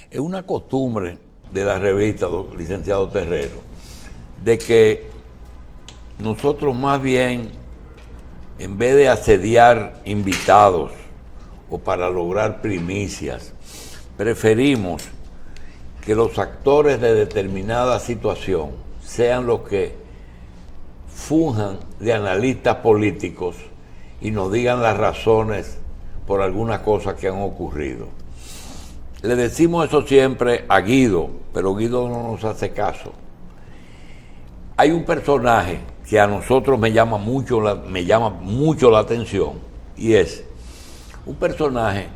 Es una costumbre de la revista, licenciado Terrero, de que nosotros más bien, en vez de asediar invitados o para lograr primicias, preferimos que los actores de determinada situación sean los que funjan de analistas políticos y nos digan las razones por algunas cosas que han ocurrido. Le decimos eso siempre a Guido, pero Guido no nos hace caso. Hay un personaje que a nosotros me llama mucho la atención, y es un personaje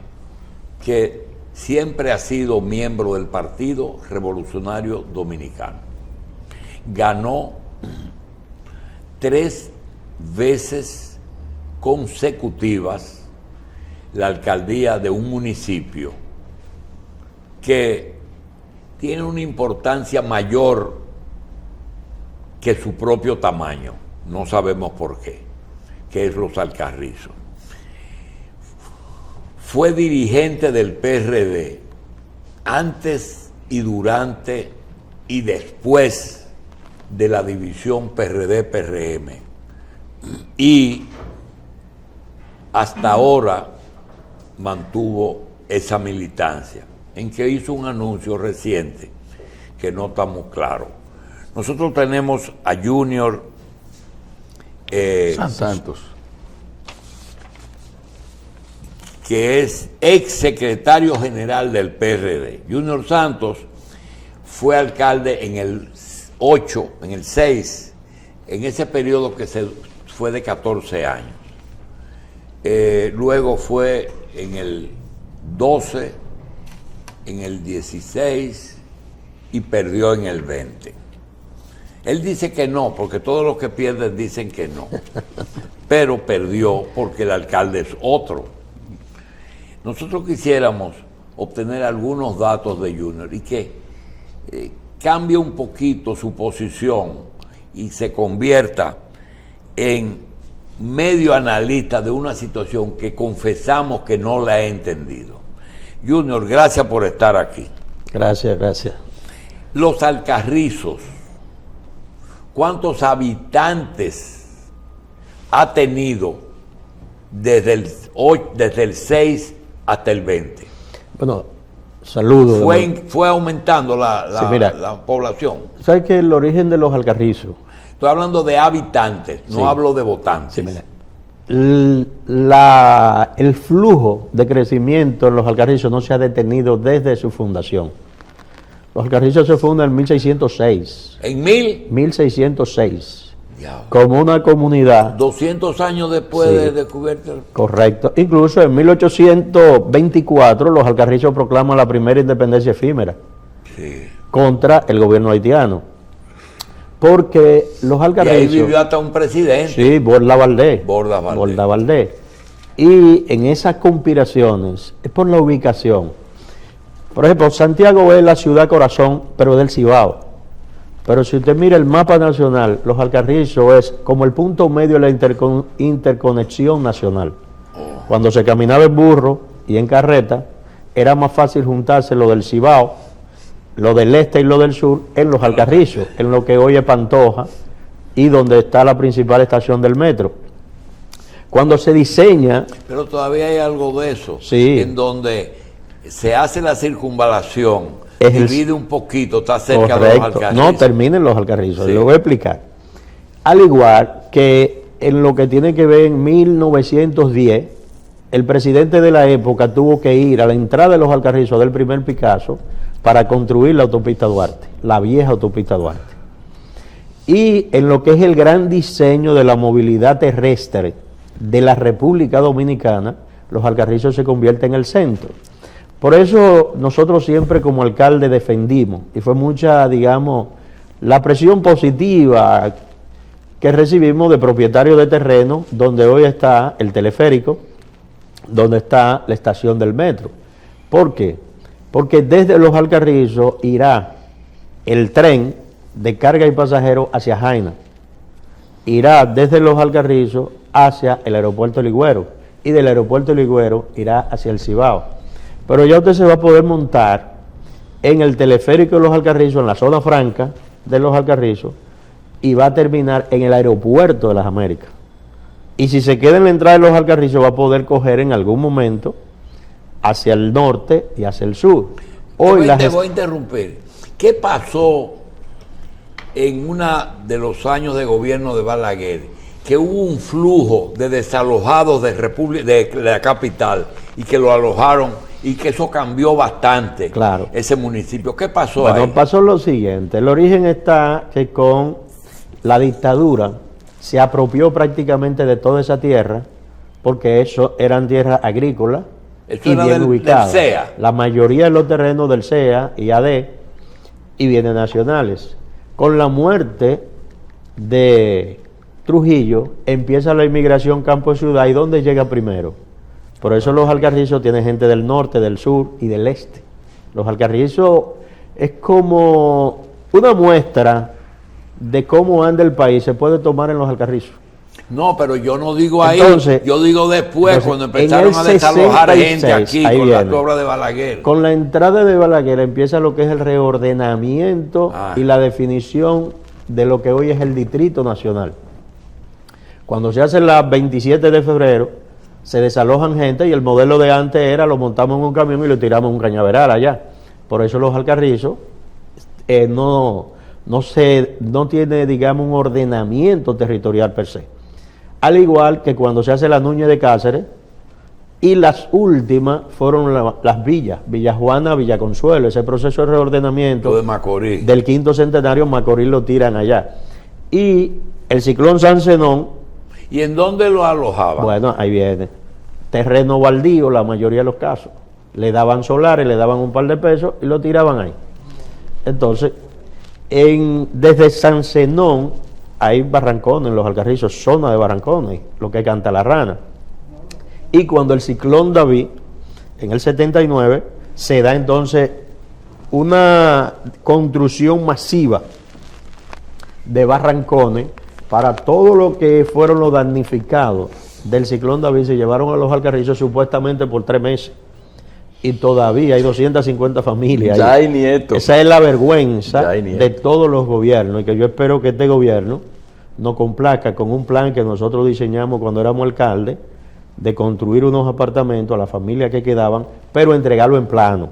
que siempre ha sido miembro del Partido Revolucionario Dominicano. Ganó 3 veces consecutivas la alcaldía de un municipio que tiene una importancia mayor que su propio tamaño, no sabemos por qué, que es Los Alcarrizos. Fue dirigente del PRD antes y durante y después de la división PRD-PRM, y hasta ahora mantuvo esa militancia, en que hizo un anuncio reciente que no estamos claros. Nosotros tenemos a Junior Santos, que es ex secretario general del PRD. Junior Santos fue alcalde en el 8, en el 6, en ese periodo que fue de 14 años. Luego fue en el 12, en el 16 y perdió en el 20. Él dice que no, porque todos los que pierden dicen que no. Pero perdió porque el alcalde es otro. Nosotros quisiéramos obtener algunos datos de Junior y que cambie un poquito su posición y se convierta en medio analista de una situación que confesamos que no la he entendido. Junior, gracias por estar aquí. Gracias. Los Alcarrizos, ¿cuántos habitantes ha tenido desde el 6 hasta el 20? Bueno, saludos. Fue aumentando la población. ¿Sabes que el origen de Los Alcarrizos? Estoy hablando de habitantes, no hablo de votantes. Sí, mira. El flujo de crecimiento en Los Alcarrizos no se ha detenido desde su fundación. Los Alcarrizos se fundan en 1606. ¿En 1606. Ya. Como una comunidad. 200 años después de descubierta. Correcto. Incluso en 1824 los Alcarrizos proclaman la primera independencia efímera contra el gobierno haitiano. Porque los Alcarrizos... Y ahí vivió hasta un presidente. Sí, Borda Valdés. Y en esas conspiraciones es por la ubicación. Por ejemplo, Santiago es la ciudad corazón, pero del Cibao. Pero si usted mira el mapa nacional, Los Alcarrizos es como el punto medio de la interconexión nacional. Cuando se caminaba en burro y en carreta, era más fácil juntarse lo del Cibao, lo del este y lo del sur, en Los Alcarrizos, en lo que hoy es Pantoja y donde está la principal estación del metro. Cuando se diseña... Pero todavía hay algo de eso, en donde se hace la circunvalación, divide un poquito, está cerca de Los Alcarrizos. No terminen Los Alcarrizos, Sí. lo voy a explicar. Al igual que en lo que tiene que ver en 1910, el presidente de la época tuvo que ir a la entrada de Los Alcarrizos del primer Picasso para construir la autopista Duarte, la vieja autopista Duarte. Y en lo que es el gran diseño de la movilidad terrestre de la República Dominicana, Los Alcarrizos se convierte en el centro. Por eso nosotros siempre como alcalde defendimos, y fue mucha, digamos, la presión positiva que recibimos de propietarios de terreno, donde hoy está el teleférico, donde está la estación del metro. ¿Por qué? Porque desde Los Alcarrizos irá el tren de carga y pasajeros hacia Jaina. Irá desde Los Alcarrizos hacia el aeropuerto Ligüero y del aeropuerto Ligüero irá hacia el Cibao. Pero ya usted se va a poder montar en el teleférico de Los Alcarrizos, en la zona franca de Los Alcarrizos, y va a terminar en el aeropuerto de las Américas. Y si se queda en la entrada de Los Alcarrizos, va a poder coger en algún momento hacia el norte y hacia el sur. Hoy te voy a interrumpir. ¿Qué pasó en uno de los años de gobierno de Balaguer? Que hubo un flujo de desalojados de la capital y que lo alojaron y que eso cambió bastante, claro, ese municipio. ¿Qué pasó ahí? Bueno, pasó lo siguiente. El origen está que con la dictadura se apropió prácticamente de toda esa tierra, porque eso eran tierras agrícolas y bien ubicadas. Del CEA. La mayoría de los terrenos del CEA y AD y bienes nacionales. Con la muerte de Trujillo empieza la inmigración campo-ciudad. ¿Y dónde llega primero? Por eso Los Alcarrizos tiene gente del norte, del sur y del este. Los Alcarrizos es como una muestra de cómo anda el país, se puede tomar en Los Alcarrizos. No, pero yo no digo ahí, entonces, yo digo después, cuando empezaron a desalojar gente aquí con la obra de Balaguer. Con la entrada de Balaguer empieza lo que es el reordenamiento y la definición de lo que hoy es el Distrito Nacional. Cuando se hace la 27 de febrero, se desalojan gente y el modelo de antes era lo montamos en un camión y lo tiramos en un cañaveral allá. Por eso Los Alcarrizos no tiene, digamos, un ordenamiento territorial per se. Al igual que cuando se hace la Núñez de Cáceres, y las últimas fueron las villas, Villa Juana, Villa Consuelo, ese proceso de reordenamiento de Macorís. Del quinto centenario, Macorís lo tiran allá. Y el ciclón San Zenón. ¿Y en dónde lo alojaban? Bueno, ahí viene. Terreno baldío, la mayoría de los casos. Le daban solares, le daban un par de pesos y lo tiraban ahí. Entonces, desde San Zenón hay barrancones en Los Alcarrizos, zona de barrancones, lo que canta la rana. Y cuando el ciclón David, en el 79, se da entonces una construcción masiva de barrancones para todo lo que fueron los damnificados del ciclón David, se llevaron a Los Alcarrizos supuestamente por 3 meses. Y todavía hay 250 familias. Ya hay nietos. Esa es la vergüenza de todos los gobiernos, y que yo espero que este gobierno nos complazca con un plan que nosotros diseñamos cuando éramos alcaldes, de construir unos apartamentos a las familias que quedaban, pero entregarlo en plano,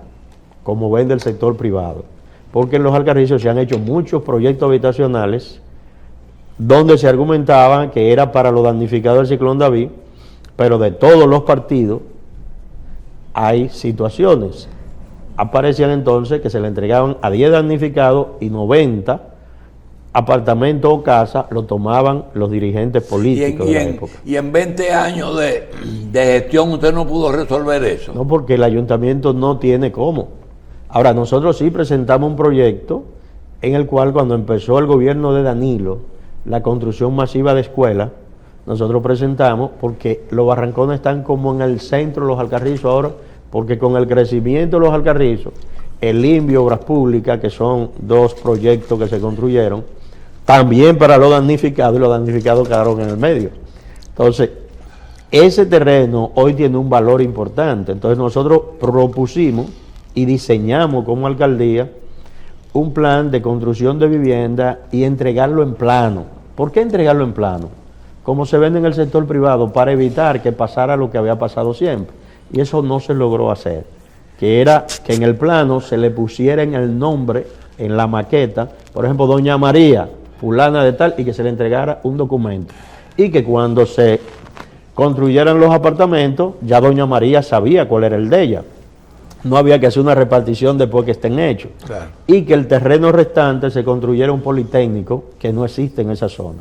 como vende el sector privado. Porque en Los Alcarrizos se han hecho muchos proyectos habitacionales donde se argumentaba que era para los damnificados del ciclón David, pero de todos los partidos hay situaciones. Aparecían entonces que se le entregaban a 10 damnificados y 90 apartamentos o casas lo tomaban los dirigentes políticos de la época. Y en 20 años de gestión usted no pudo resolver eso. No, porque el ayuntamiento no tiene cómo. Ahora, nosotros sí presentamos un proyecto en el cual, cuando empezó el gobierno de Danilo, la construcción masiva de escuelas, nosotros presentamos, porque los barrancones están como en el centro de Los Alcarrizos ahora, porque con el crecimiento de Los Alcarrizos, el INVI, Obras Públicas, que son 2 proyectos que se construyeron, también para los damnificados, y los damnificados quedaron en el medio. Entonces, ese terreno hoy tiene un valor importante. Entonces nosotros propusimos y diseñamos como alcaldía un plan de construcción de vivienda y entregarlo en plano. ¿Por qué entregarlo en plano? Como se vende en el sector privado, para evitar que pasara lo que había pasado siempre. Y eso no se logró hacer, que era que en el plano se le pusiera en el nombre, en la maqueta, por ejemplo, Doña María, fulana de tal, y que se le entregara un documento. Y que cuando se construyeran los apartamentos, ya Doña María sabía cuál era el de ella. No había que hacer una repartición después que estén hechos. Claro. Y que el terreno restante se construyera un politécnico que no existe en esa zona.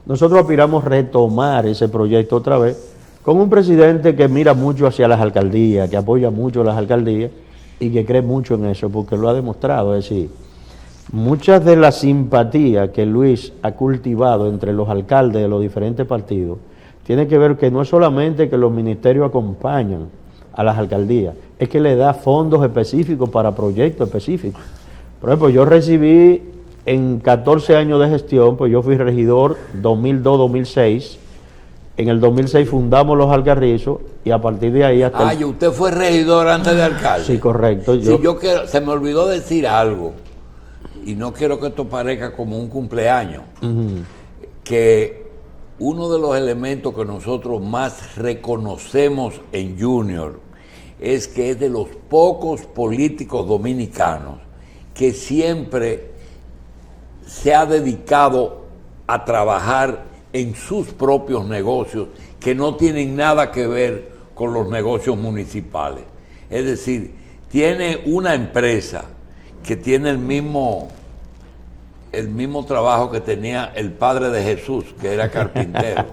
Nosotros aspiramos retomar ese proyecto otra vez, con un presidente que mira mucho hacia las alcaldías, que apoya mucho a las alcaldías y que cree mucho en eso, porque lo ha demostrado. Es decir, muchas de las simpatías que Luis ha cultivado entre los alcaldes de los diferentes partidos tiene que ver que no es solamente que los ministerios acompañan a las alcaldías, es que le da fondos específicos para proyectos específicos. Por ejemplo, yo recibí en 14 años de gestión, pues yo fui regidor 2002-2006, En el 2006 fundamos Los Alcarrizos y a partir de ahí hasta... Y usted fue regidor antes de alcalde. Sí, correcto. Se me olvidó decir algo, y no quiero que esto parezca como un cumpleaños, que uno de los elementos que nosotros más reconocemos en Junior es que es de los pocos políticos dominicanos que siempre se ha dedicado a trabajar en sus propios negocios que no tienen nada que ver con los negocios municipales. Es decir, tiene una empresa que tiene el mismo trabajo que tenía el padre de Jesús, que era carpintero.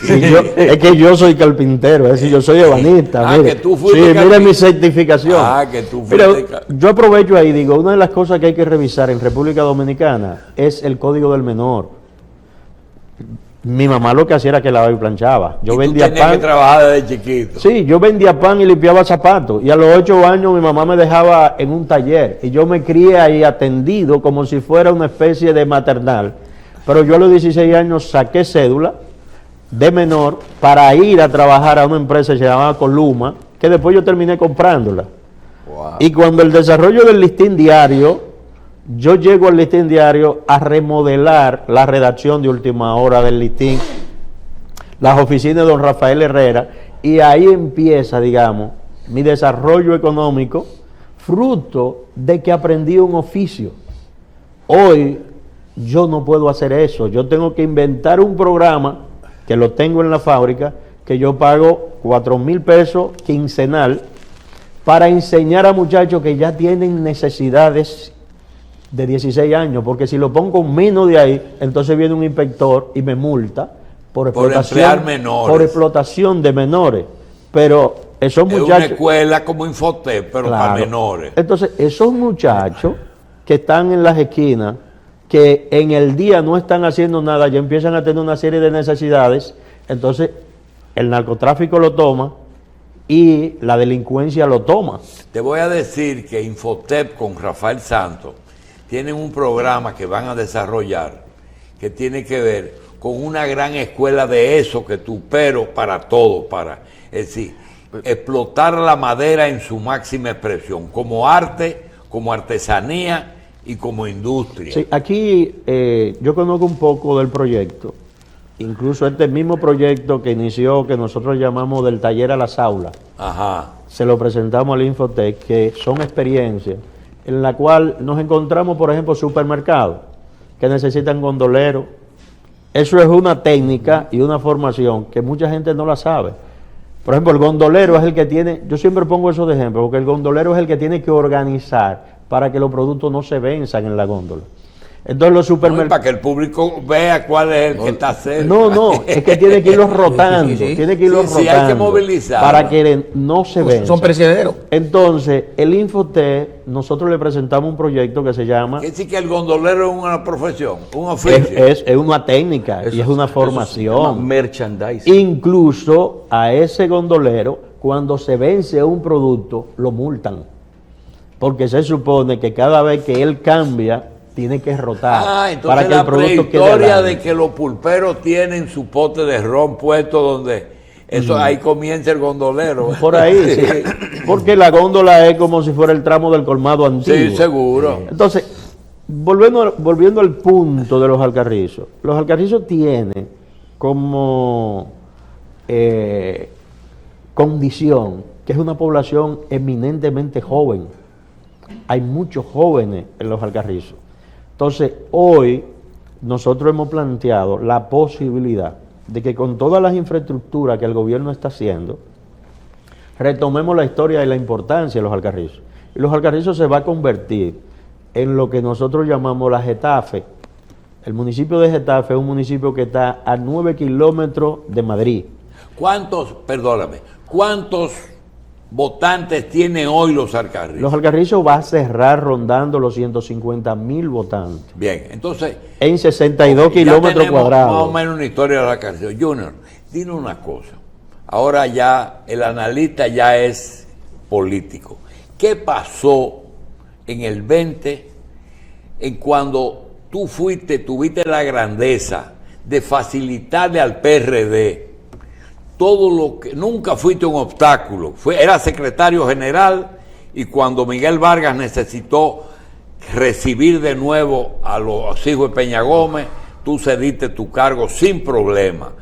Sí, es que yo soy carpintero, es decir, yo soy ebanista. Que tú fuiste mire mi certificación. Que tú fuiste. Pero yo aprovecho ahí, digo, una de las cosas que hay que revisar en República Dominicana es el Código del Menor. Mi mamá lo que hacía era que lavaba y planchaba. Yo vendía pan. Que trabajar desde chiquito. Sí, yo vendía pan y limpiaba zapatos. Y a los 8 años mi mamá me dejaba en un taller. Y yo me crié ahí atendido como si fuera una especie de maternal. Pero yo a los 16 años saqué cédula de menor para ir a trabajar a una empresa que se llamaba Columa, que después yo terminé comprándola. Wow. Y cuando el desarrollo del Listín Diario, yo llego al Listín Diario a remodelar la redacción de última hora del Listín, las oficinas de don Rafael Herrera, y ahí empieza, digamos, mi desarrollo económico, fruto de que aprendí un oficio. Hoy yo no puedo hacer eso, yo tengo que inventar un programa, que lo tengo en la fábrica, que yo pago 4,000 pesos quincenal, para enseñar a muchachos que ya tienen necesidades de 16 años, porque si lo pongo menos de ahí, entonces viene un inspector y me multa por emplear menores. Por explotación de menores. Pero esos muchachos... Es una escuela como Infotep, pero claro, para menores. Entonces, esos muchachos que están en las esquinas, que en el día no están haciendo nada, ya empiezan a tener una serie de necesidades, entonces el narcotráfico lo toma y la delincuencia lo toma. Te voy a decir que Infotep con Rafael Santos tienen un programa que van a desarrollar que tiene que ver con una gran escuela de eso que tú, pero para todo, es decir, explotar la madera en su máxima expresión, como arte, como artesanía y como industria. Sí, aquí yo conozco un poco del proyecto, incluso este mismo proyecto que inició, que nosotros llamamos del taller a las aulas. Ajá. Se lo presentamos al Infotec, que son experiencias en la cual nos encontramos, por ejemplo, supermercados que necesitan gondoleros. Eso es una técnica y una formación que mucha gente no la sabe. Por ejemplo, el gondolero es el que tiene, yo siempre pongo eso de ejemplo, porque el gondolero es el que tiene que organizar para que los productos no se venzan en la góndola. Entonces los supermercados... para que el público vea cuál es el que está cerca. No, es que tiene que irlos rotando, tiene que irlos rotando. Hay que movilizar. Para que no se venzan. Son perecederos. Entonces, el Infotec, nosotros le presentamos un proyecto que se llama... ¿Qué decir que el gondolero es una profesión, un oficio? Es una técnica y es una formación. Merchandising. Incluso a ese gondolero, cuando se vence un producto, lo multan. Porque se supone que cada vez que él cambia, tiene que rotar entonces para que el producto quede. La historia de que los pulperos tienen su pote de ron puesto donde eso ahí comienza el gondolero. Por ahí, sí. Porque la góndola es como si fuera el tramo del colmado antiguo. Sí, seguro. Entonces, volviendo al punto de los Alcarrizos. Los Alcarrizos tienen como condición que es una población eminentemente joven. Hay muchos jóvenes en los Alcarrizos. Entonces, hoy nosotros hemos planteado la posibilidad de que con todas las infraestructuras que el gobierno está haciendo, retomemos la historia y la importancia de los Alcarrizos. Y los Alcarrizos se va a convertir en lo que nosotros llamamos la Getafe. El municipio de Getafe es un municipio que está a 9 kilómetros de Madrid. ¿Cuántos votantes tiene hoy los Alcarrizos? Los Alcarrizos va a cerrar rondando los 150,000 votantes. Bien, entonces... En 62 kilómetros cuadrados. Más o menos una historia de los Alcarrizos. Junior, dime una cosa. Ahora ya el analista ya es político. ¿Qué pasó en el 20 en cuando tú tuviste la grandeza de facilitarle al PRD todo lo que... Nunca fuiste un obstáculo. Era secretario general y cuando Miguel Vargas necesitó recibir de nuevo a los hijos de Peña Gómez, tú cediste tu cargo sin problema.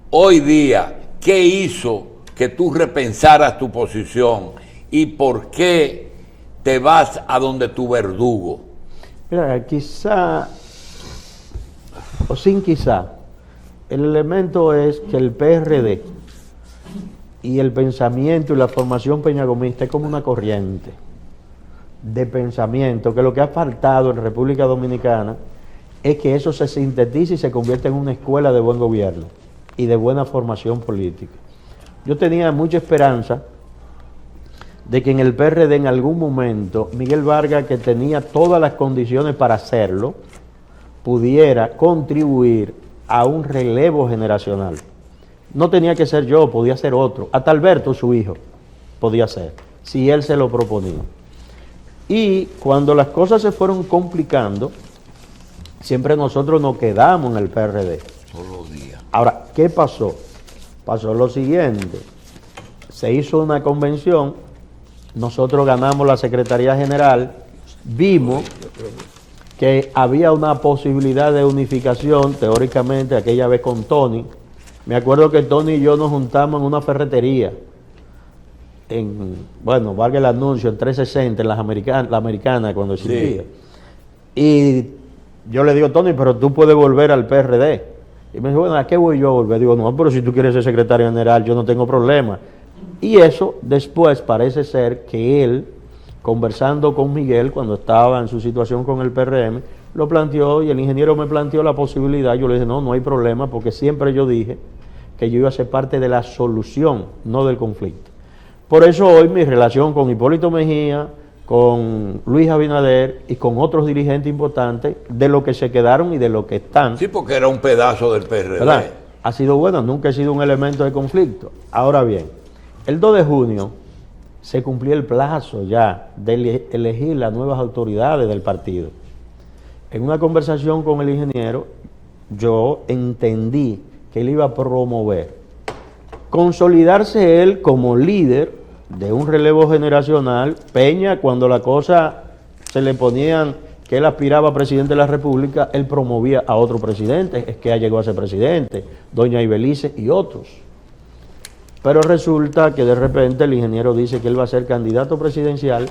Hoy día, ¿qué hizo que tú repensaras tu posición y por qué te vas a donde tu verdugo? Mira, quizá, o sin quizá, el elemento es que el PRD y el pensamiento y la formación peñagomista es como una corriente de pensamiento, que lo que ha faltado en República Dominicana es que eso se sintetice y se convierta en una escuela de buen gobierno y de buena formación política. Yo tenía mucha esperanza de que en el PRD en algún momento Miguel Vargas, que tenía todas las condiciones para hacerlo, pudiera contribuir a un relevo generacional. No tenía que ser yo, podía ser otro. Hasta Alberto, su hijo, podía ser, si él se lo proponía. Y cuando las cosas se fueron complicando, siempre nosotros nos quedamos en el PRD. Todos los días. Ahora, ¿qué pasó? Pasó lo siguiente. Se hizo una convención, nosotros ganamos la Secretaría General, vimos que había una posibilidad de unificación, teóricamente, aquella vez con Tony. Me acuerdo que Tony y yo nos juntamos en una ferretería, valga el anuncio, en 360, en la americana, cuando existía. Sí. Y yo le digo, Tony, pero tú puedes volver al PRD. Y me dijo, bueno, ¿a qué voy yo a volver? Digo, no, pero si tú quieres ser secretario general, yo no tengo problema. Y eso después parece ser que él, conversando con Miguel cuando estaba en su situación con el PRM, lo planteó y el ingeniero me planteó la posibilidad. Yo le dije, no hay problema, porque siempre yo dije que yo iba a ser parte de la solución, no del conflicto. Por eso hoy mi relación con Hipólito Mejía, con Luis Abinader y con otros dirigentes importantes, de lo que se quedaron y de lo que están. Sí, porque era un pedazo del PRD. ¿Verdad? Ha sido buena, nunca he sido un elemento de conflicto. Ahora bien, el 2 de junio se cumplió el plazo ya de elegir las nuevas autoridades del partido. En una conversación con el ingeniero, yo entendí que él iba a promover consolidarse él como líder de un relevo generacional. Peña, cuando la cosa se le ponían que él aspiraba a presidente de la República, él promovía a otro presidente, es que ya llegó a ser presidente, doña Ibelice y otros. Pero resulta que de repente el ingeniero dice que él va a ser candidato presidencial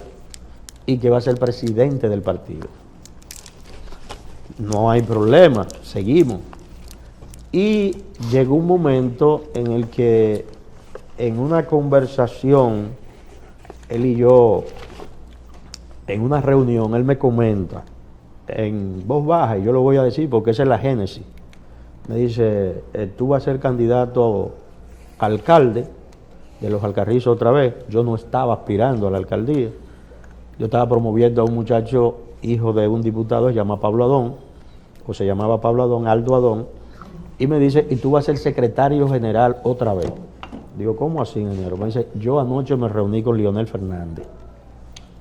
y que va a ser presidente del partido. No hay problema, seguimos. Y llegó un momento en el que en una conversación, él y yo, en una reunión, él me comenta en voz baja, y yo lo voy a decir porque esa es la génesis. Me dice, tú vas a ser candidato a alcalde de los Alcarrizos otra vez. Yo no estaba aspirando a la alcaldía. Yo estaba promoviendo a un muchacho, hijo de un diputado, se llama Pablo Adón, o se llamaba Pablo Adón, Aldo Adón, y me dice, y tú vas a ser secretario general otra vez. Digo, ¿cómo así, ingeniero? Me dice, yo anoche me reuní con Leonel Fernández.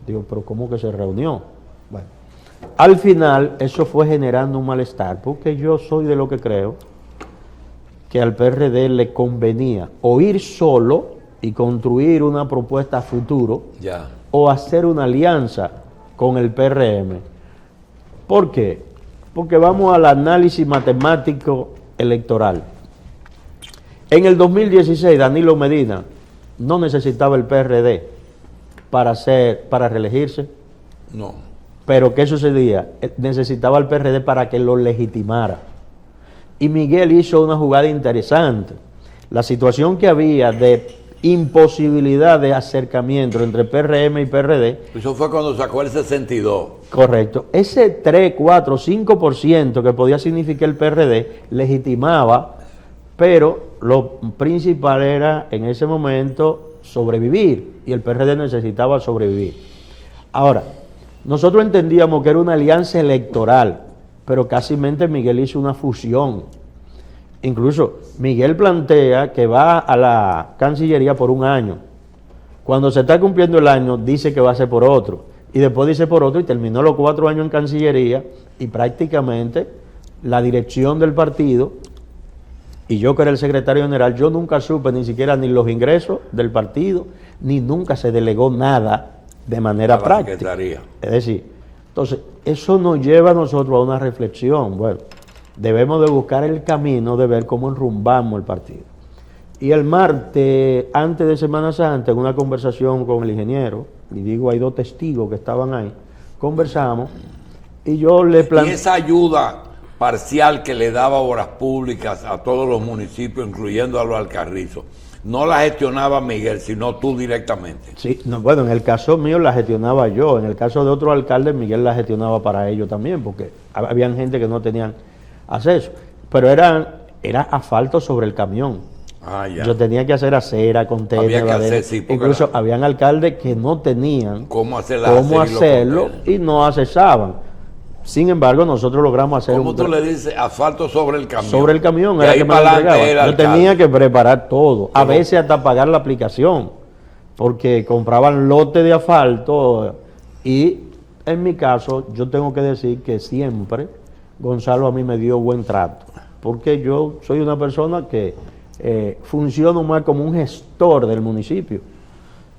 Digo, ¿pero cómo que se reunió? Bueno, al final eso fue generando un malestar, porque yo soy de lo que creo que al PRD le convenía o ir solo y construir una propuesta a futuro, o hacer una alianza con el PRM. ¿Por qué? Porque vamos al análisis matemático electoral. En el 2016, Danilo Medina no necesitaba el PRD para reelegirse. No. Pero ¿qué sucedía? Necesitaba el PRD para que lo legitimara. Y Miguel hizo una jugada interesante. La situación que había de imposibilidad de acercamiento entre PRM y PRD. Eso fue cuando sacó el 62. Correcto. Ese 3, 4, 5% que podía significar el PRD legitimaba, pero lo principal era en ese momento sobrevivir, y el PRD necesitaba sobrevivir. Ahora, nosotros entendíamos que era una alianza electoral, pero casi Miguel hizo una fusión. Incluso Miguel plantea que va a la Cancillería por un año. Cuando se está cumpliendo el año, dice que va a ser por otro. Y después dice por otro, y terminó los 4 años en Cancillería, y prácticamente la dirección del partido y yo que era el secretario general, yo nunca supe ni siquiera ni los ingresos del partido, ni nunca se delegó nada de manera práctica. Secretaría. Es decir, entonces, eso nos lleva a nosotros a una reflexión. Bueno, debemos de buscar el camino de ver cómo enrumbamos el partido. Y el martes, antes de Semana Santa, en una conversación con el ingeniero, y digo, hay 2 testigos que estaban ahí, conversamos, y yo le Y planteé... esa ayuda parcial que le daba Obras Públicas a todos los municipios, incluyendo a los Alcarrizos, no la gestionaba Miguel, sino tú directamente. Sí, no, bueno, en el caso mío la gestionaba yo, en el caso de otro alcalde Miguel la gestionaba para ellos también, porque habían gente que no tenían acceso, pero era asfalto sobre el camión. Ah, ya. Yo tenía que hacer acera, contenedor, Había que hacer, sí, porque incluso habían alcaldes que no tenían cómo hacerlo y no accesaban. Sin embargo, nosotros logramos hacer ¿Cómo tú le dices asfalto sobre el camión? sobre el camión, De era ahí que me para lo adelante entregaba. era Yo alcalde. tenía que preparar todo, a veces hasta pagar la aplicación, porque compraban lote de asfalto y en mi caso yo tengo que decir que siempre Gonzalo a mí me dio buen trato, porque yo soy una persona que funciono más como un gestor del municipio.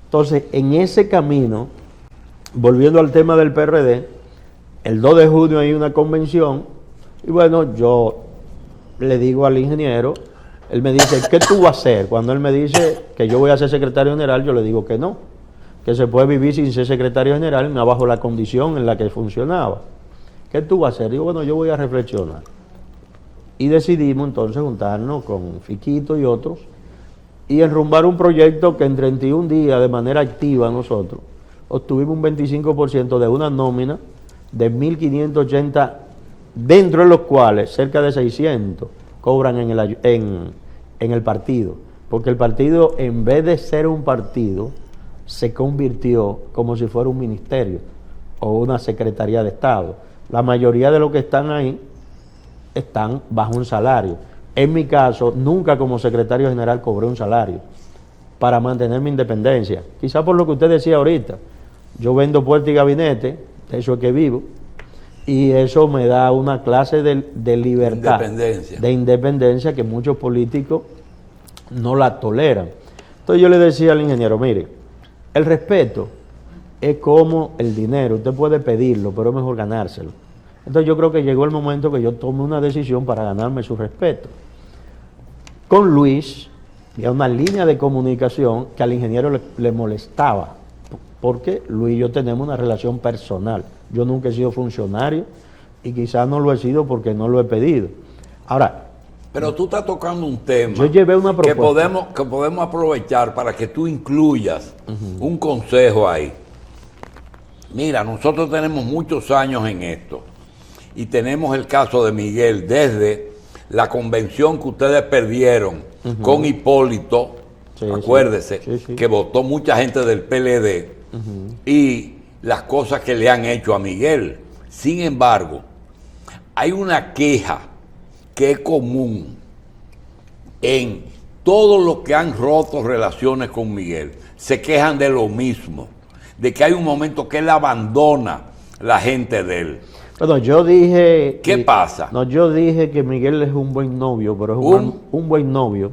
Entonces, en ese camino, volviendo al tema del PRD, el 2 de junio hay una convención y bueno, yo le digo al ingeniero, él me dice, ¿qué tú vas a hacer? Cuando él me dice que yo voy a ser secretario general, yo le digo que no, que se puede vivir sin ser secretario general, más bajo la condición en la que funcionaba. ¿Qué tú vas a hacer? Digo, bueno, yo voy a reflexionar. Y decidimos entonces juntarnos con Fiquito y otros y enrumbar un proyecto que en 31 días de manera activa nosotros obtuvimos un 25% de una nómina de 1.580, dentro de los cuales cerca de 600 cobran en el partido, porque el partido, en vez de ser un partido, se convirtió como si fuera un ministerio o una secretaría de Estado. La mayoría de los que están ahí están bajo un salario. En mi caso, nunca como secretario general cobré un salario para mantener mi independencia. Quizá por lo que usted decía ahorita, yo vendo puerta y gabinete, de eso es que vivo, y eso me da una clase de libertad, de independencia que muchos políticos no la toleran. Entonces yo le decía al ingeniero, mire, el respeto es como el dinero, usted puede pedirlo, pero es mejor ganárselo. Entonces yo creo que llegó el momento que yo tome una decisión para ganarme su respeto. Con Luis, había una línea de comunicación que al ingeniero le molestaba, porque Luis y yo tenemos una relación personal. Yo nunca he sido funcionario y quizás no lo he sido porque no lo he pedido. Ahora, pero tú estás tocando un tema yo llevé una propuesta que podemos aprovechar para que tú incluyas un consejo ahí. Mira, nosotros tenemos muchos años en esto y tenemos el caso de Miguel desde la convención que ustedes perdieron con Hipólito, sí, acuérdese, sí. Que votó mucha gente del PLD y las cosas que le han hecho a Miguel. Sin embargo, hay una queja que es común en todos los que han roto relaciones con Miguel. Se quejan de lo mismo, de que hay un momento que él abandona la gente de él. Bueno, yo dije... ¿Qué pasa? No, yo dije que Miguel es un buen novio, pero es un buen novio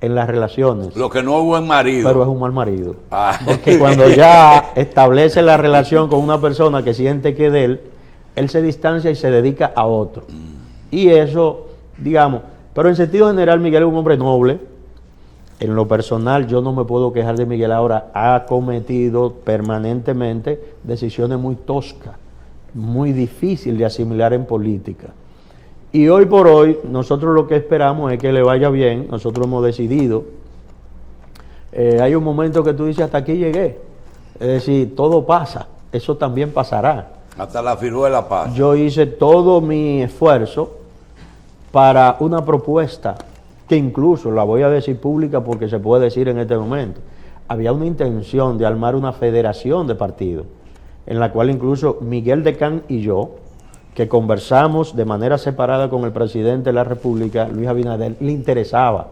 en las relaciones. Lo que no es buen marido. Pero es un mal marido. Ah. Porque cuando ya establece la relación con una persona que siente que es de él se distancia y se dedica a otro. Y eso, digamos, pero en sentido general Miguel es un hombre noble. En lo personal yo no me puedo quejar de Miguel. Ahora ha cometido permanentemente decisiones muy toscas, muy difíciles de asimilar en política. Y hoy por hoy, nosotros lo que esperamos es que le vaya bien. Nosotros hemos decidido. Hay un momento que tú dices, hasta aquí llegué. Es decir, todo pasa. Eso también pasará. Hasta la viruela pasa. Yo hice todo mi esfuerzo para una propuesta que incluso la voy a decir pública porque se puede decir en este momento. Había una intención de armar una federación de partidos, en la cual incluso Miguel Decán y yo, que conversamos de manera separada con el presidente de la República, Luis Abinader, le interesaba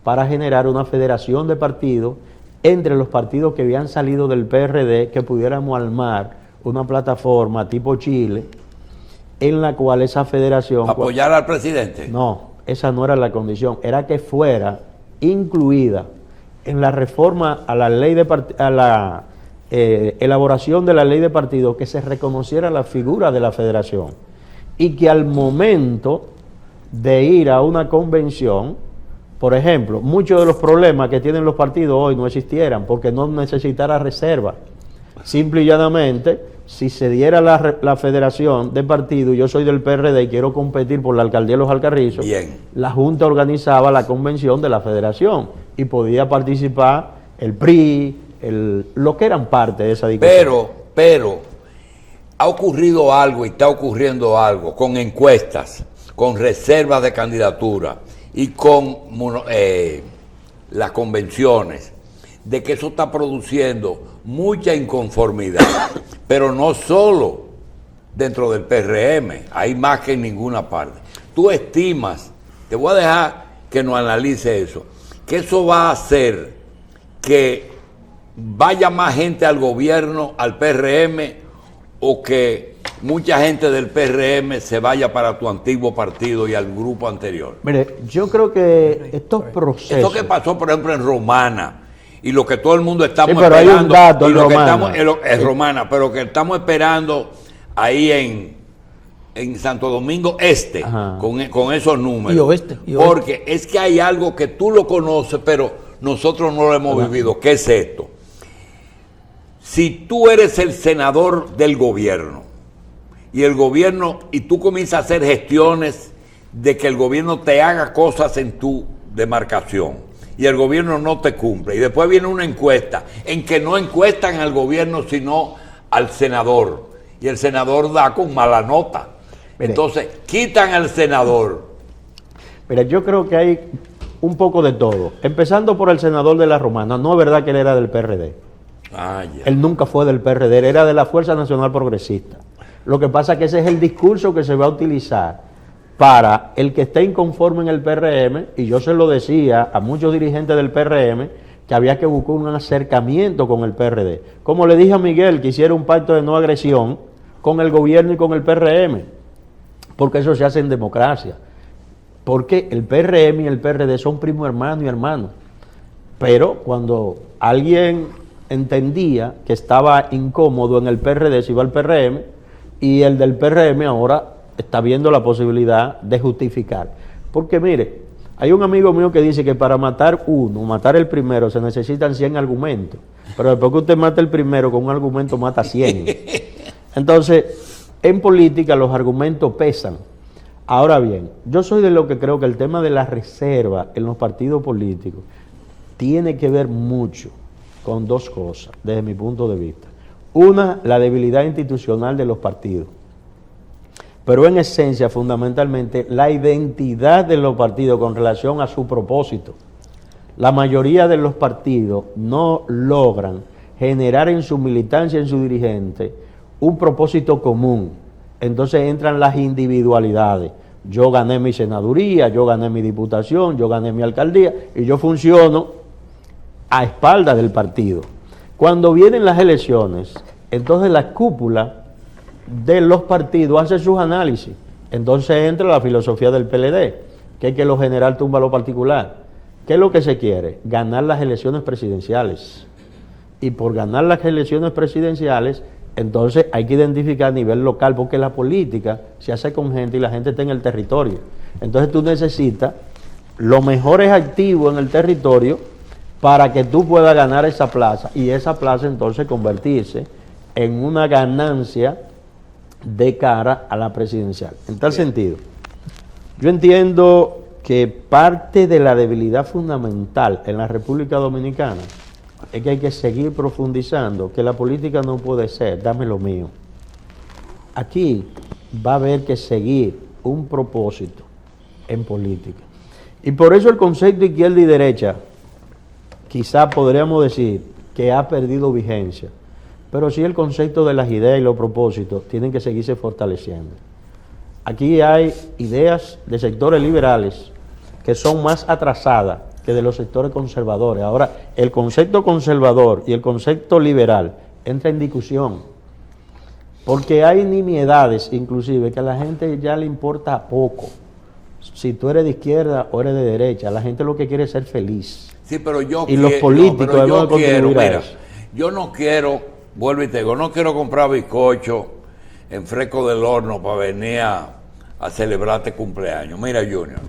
para generar una federación de partidos entre los partidos que habían salido del PRD, que pudiéramos armar una plataforma tipo Chile, en la cual esa federación... ¿Apoyar al presidente? No, esa no era la condición, era que fuera incluida en la reforma a la ley de a la elaboración de la ley de partidos, que se reconociera la figura de la federación y que al momento de ir a una convención, por ejemplo, muchos de los problemas que tienen los partidos hoy no existieran porque no necesitara reserva. Simple y llanamente, si se diera la federación de partidos, yo soy del PRD y quiero competir por la alcaldía de Los Alcarrizos, bien, la Junta organizaba la convención de la federación y podía participar el PRI, lo que eran parte de esa discusión. Pero ha ocurrido algo y está ocurriendo algo con encuestas, con reservas de candidatura y con las convenciones, de que eso está produciendo mucha inconformidad, pero no solo dentro del PRM, hay más que en ninguna parte. Tú estimas, te voy a dejar que nos analice eso, que eso va a hacer que vaya más gente al gobierno, al PRM, o que mucha gente del PRM se vaya para tu antiguo partido y al grupo anterior. Mire, yo creo que estos procesos... Esto que pasó, por ejemplo, en Romana, y lo que todo el mundo estamos sí, pero esperando... hay un dato en lo que Romana. es Romana, pero que estamos esperando ahí en Santo Domingo Este, con esos números. Y oeste. Porque es que hay algo que tú lo conoces, pero nosotros no lo hemos vivido. ¿Qué es esto? Si tú eres el senador del gobierno y tú comienzas a hacer gestiones de que el gobierno te haga cosas en tu demarcación y el gobierno no te cumple, y después viene una encuesta en que no encuestan al gobierno sino al senador, y el senador da con mala nota. Mire, entonces quitan al senador. Mira, yo creo que hay un poco de todo, empezando por el senador de la Romana. No es verdad que él era del PRD. Él nunca fue del PRD, él era de la Fuerza Nacional Progresista. Lo que pasa es que ese es el discurso que se va a utilizar para el que esté inconforme en el PRM, y yo se lo decía a muchos dirigentes del PRM, que había que buscar un acercamiento con el PRD. Como le dije a Miguel, que hiciera un pacto de no agresión con el gobierno y con el PRM, porque eso se hace en democracia. Porque el PRM y el PRD son primo hermano y hermano. Pero cuando alguien entendía que estaba incómodo en el PRD, se iba al PRM, y el del PRM ahora está viendo la posibilidad de justificar. Porque mire, hay un amigo mío que dice que para matar el primero, se necesitan 100 argumentos. Pero después que usted mata el primero, con un argumento mata 100. Entonces, en política los argumentos pesan. Ahora bien, yo soy de lo que creo que el tema de la reserva en los partidos políticos tiene que ver mucho con dos cosas, desde mi punto de vista. Una, la debilidad institucional de los partidos. Pero en esencia, fundamentalmente, la identidad de los partidos con relación a su propósito. La mayoría de los partidos no logran generar en su militancia, en su dirigente, un propósito común. Entonces entran las individualidades. Yo gané mi senaduría, yo gané mi diputación, yo gané mi alcaldía, y yo funciono a espaldas del partido. Cuando vienen las elecciones, entonces la cúpula de los partidos hace sus análisis. Entonces entra la filosofía del PLD, que es que lo general tumba lo particular. ¿Qué es lo que se quiere? Ganar las elecciones presidenciales. Y por ganar las elecciones presidenciales, entonces hay que identificar a nivel local, porque la política se hace con gente y la gente está en el territorio. Entonces tú necesitas los mejores activos en el territorio para que tú puedas ganar esa plaza, y esa plaza entonces convertirse en una ganancia de cara a la presidencial. En tal sentido, yo entiendo que parte de la debilidad fundamental en la República Dominicana es que hay que seguir profundizando, que la política no puede ser, dame lo mío. Aquí va a haber que seguir un propósito en política. Y por eso el concepto izquierda y derecha, quizá podríamos decir que ha perdido vigencia, pero sí el concepto de las ideas y los propósitos tienen que seguirse fortaleciendo. Aquí hay ideas de sectores liberales que son más atrasadas que de los sectores conservadores. Ahora, el concepto conservador y el concepto liberal entra en discusión, porque hay nimiedades inclusive que a la gente ya le importa poco. si tú eres de izquierda o eres de derecha. La gente lo que quiere es ser feliz. Sí, pero yo Y los políticos deben contribuir a eso. Yo no quiero, vuelvo y te digo, no quiero comprar bizcocho en fresco del horno para venir a celebrarte cumpleaños. Mira, Junior,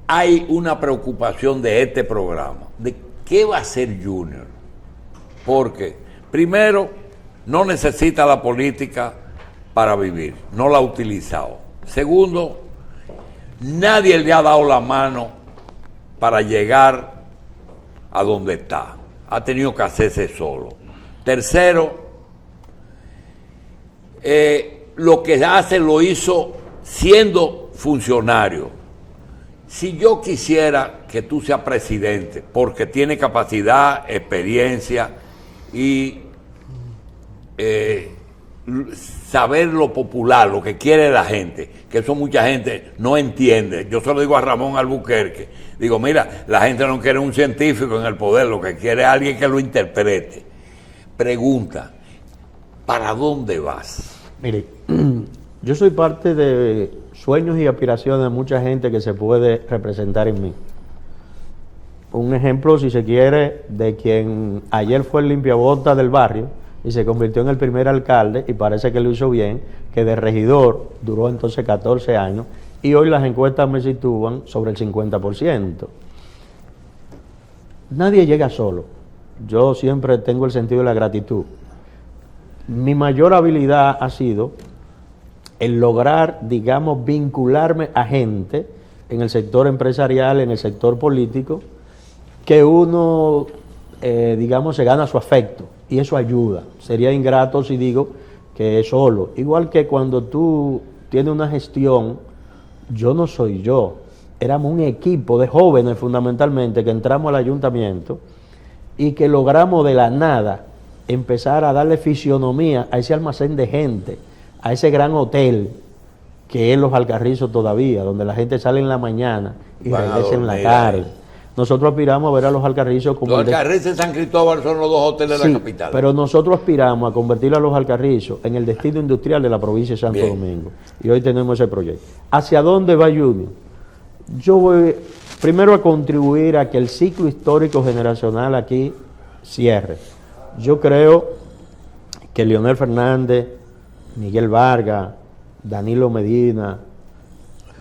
hay una preocupación de este programa, de qué va a hacer Junior. Porque, primero, no necesita la política para vivir, no la ha utilizado. Segundo, nadie le ha dado la mano para llegar a donde está. Ha tenido que hacerse solo. Tercero, lo que hace lo hizo siendo funcionario. Si yo quisiera que tú seas presidente, porque tiene capacidad, experiencia y saber lo popular, lo que quiere la gente, que eso mucha gente no entiende. Yo se lo digo a Ramón Albuquerque, digo, mira, la gente no quiere un científico en el poder, lo que quiere es alguien que lo interprete. Pregunta, ¿para dónde vas? Mire, yo soy parte de sueños y aspiraciones de mucha gente que se puede representar en mí. Un ejemplo, si se quiere, de quien ayer fue el limpiabotas del barrio y se convirtió en el primer alcalde, y parece que lo hizo bien, que de regidor duró entonces 14 años, y hoy las encuestas me sitúan sobre el 50%. Nadie llega solo. Yo siempre tengo el sentido de la gratitud. Mi mayor habilidad ha sido el lograr, digamos, vincularme a gente en el sector empresarial, en el sector político, que uno, digamos, se gana su afecto, y eso ayuda. Sería ingrato si digo que es solo. Igual que cuando tú tienes una gestión, yo no soy yo, éramos un equipo de jóvenes fundamentalmente que entramos al ayuntamiento y que logramos de la nada empezar a darle fisionomía a ese almacén de gente, a ese gran hotel que es Los Alcarrizos todavía, donde la gente sale en la mañana y regresa en la tarde. Nosotros aspiramos a ver a Los Alcarrizos como... Los Alcarrizos y San Cristóbal son los dos hoteles de la capital. Pero nosotros aspiramos a convertir a Los Alcarrizos en el destino industrial de la provincia de Santo Domingo. Y hoy tenemos ese proyecto. ¿Hacia dónde va Junior? Yo voy primero a contribuir a que el ciclo histórico generacional aquí cierre. Yo creo que Leonel Fernández, Miguel Vargas, Danilo Medina,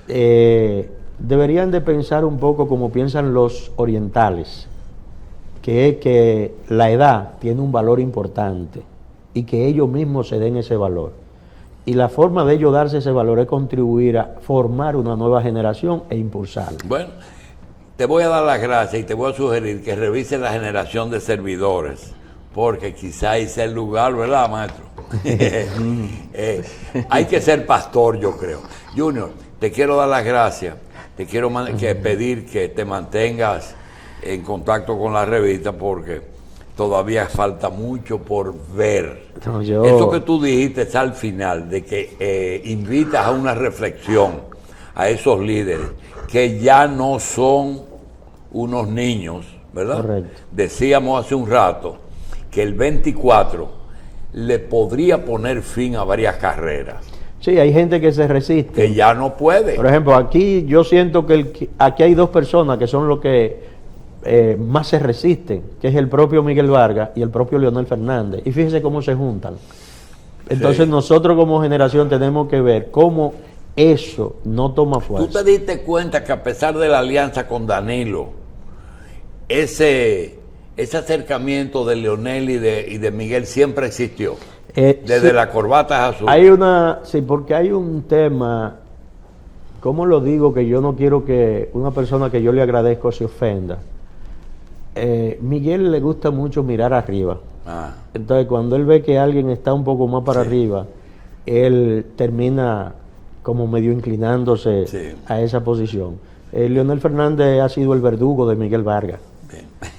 deberían de pensar un poco como piensan los orientales, que es que la edad tiene un valor importante y que ellos mismos se den ese valor. Y la forma de ellos darse ese valor es contribuir a formar una nueva generación e impulsarla. Bueno, te voy a dar las gracias y te voy a sugerir que revises la generación de servidores, porque quizá ese es el lugar, ¿verdad, maestro? Hay que ser pastor, yo creo. Junior, te quiero dar las gracias. Te quiero pedir que te mantengas en contacto con la revista, porque todavía falta mucho por ver. No, eso que tú dijiste está al final, de que invitas a una reflexión a esos líderes que ya no son unos niños, ¿verdad? Correcto. Decíamos hace un rato que el 24 le podría poner fin a varias carreras. Sí, hay gente que se resiste. Que ya no puede. Por ejemplo, aquí yo siento que aquí hay dos personas que son los que más se resisten, que es el propio Miguel Vargas y el propio Leonel Fernández. Y fíjense cómo se juntan. Entonces nosotros como generación tenemos que ver cómo eso no toma fuerza. ¿Tú te diste cuenta que a pesar de la alianza con Danilo, ese acercamiento de Leonel y de Miguel siempre existió? Desde la corbata azul. Porque hay un tema, ¿cómo lo digo? Que yo no quiero que una persona que yo le agradezco se ofenda. Miguel le gusta mucho mirar arriba. Entonces cuando él ve que alguien está un poco más para arriba, él termina como medio inclinándose a esa posición. Leonel Fernández ha sido el verdugo de Miguel Vargas.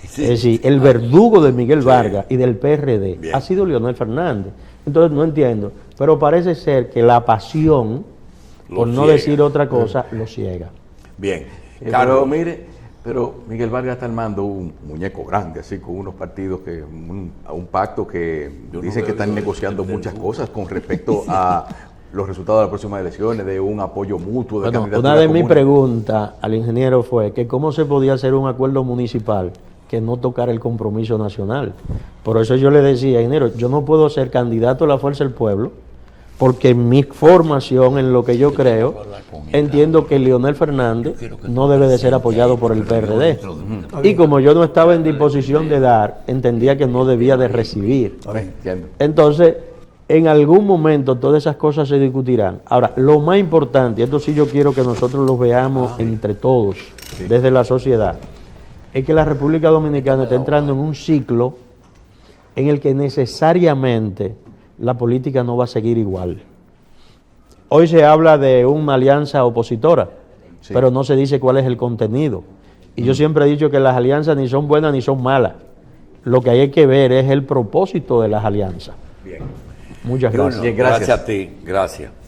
Es decir, el verdugo de Miguel Vargas y del PRD ha sido Leonel Fernández. Entonces no entiendo, pero parece ser que la pasión, por no decir otra cosa, lo ciega. Bien. Pero mire, Miguel Vargas está armando un muñeco grande, así, con unos partidos que un pacto que dicen que están negociando muchas cosas con respecto a los resultados de las próximas elecciones, de un apoyo mutuo, de Bueno, candidaturas una de mis comunes. preguntas al ingeniero fue que cómo se podía hacer un acuerdo municipal que no tocara el compromiso nacional. Por eso yo le decía, ingeniero, yo no puedo ser candidato a la Fuerza del Pueblo porque en mi formación, en lo que yo creo, entiendo que Leonel Fernández no debe de ser apoyado por el PRD. Y como yo no estaba en disposición de dar, entendía que no debía de recibir. Entiendo. Entonces, en algún momento todas esas cosas se discutirán. Ahora, lo más importante, y esto sí yo quiero que nosotros lo veamos entre todos, desde la sociedad, es que la República Dominicana está entrando en un ciclo en el que necesariamente la política no va a seguir igual. Hoy se habla de una alianza opositora, pero no se dice cuál es el contenido. Y yo siempre he dicho que las alianzas ni son buenas ni son malas. Lo que hay que ver es el propósito de las alianzas. Bien. Muchas gracias. Bien, Gracias gracias. a ti, gracias.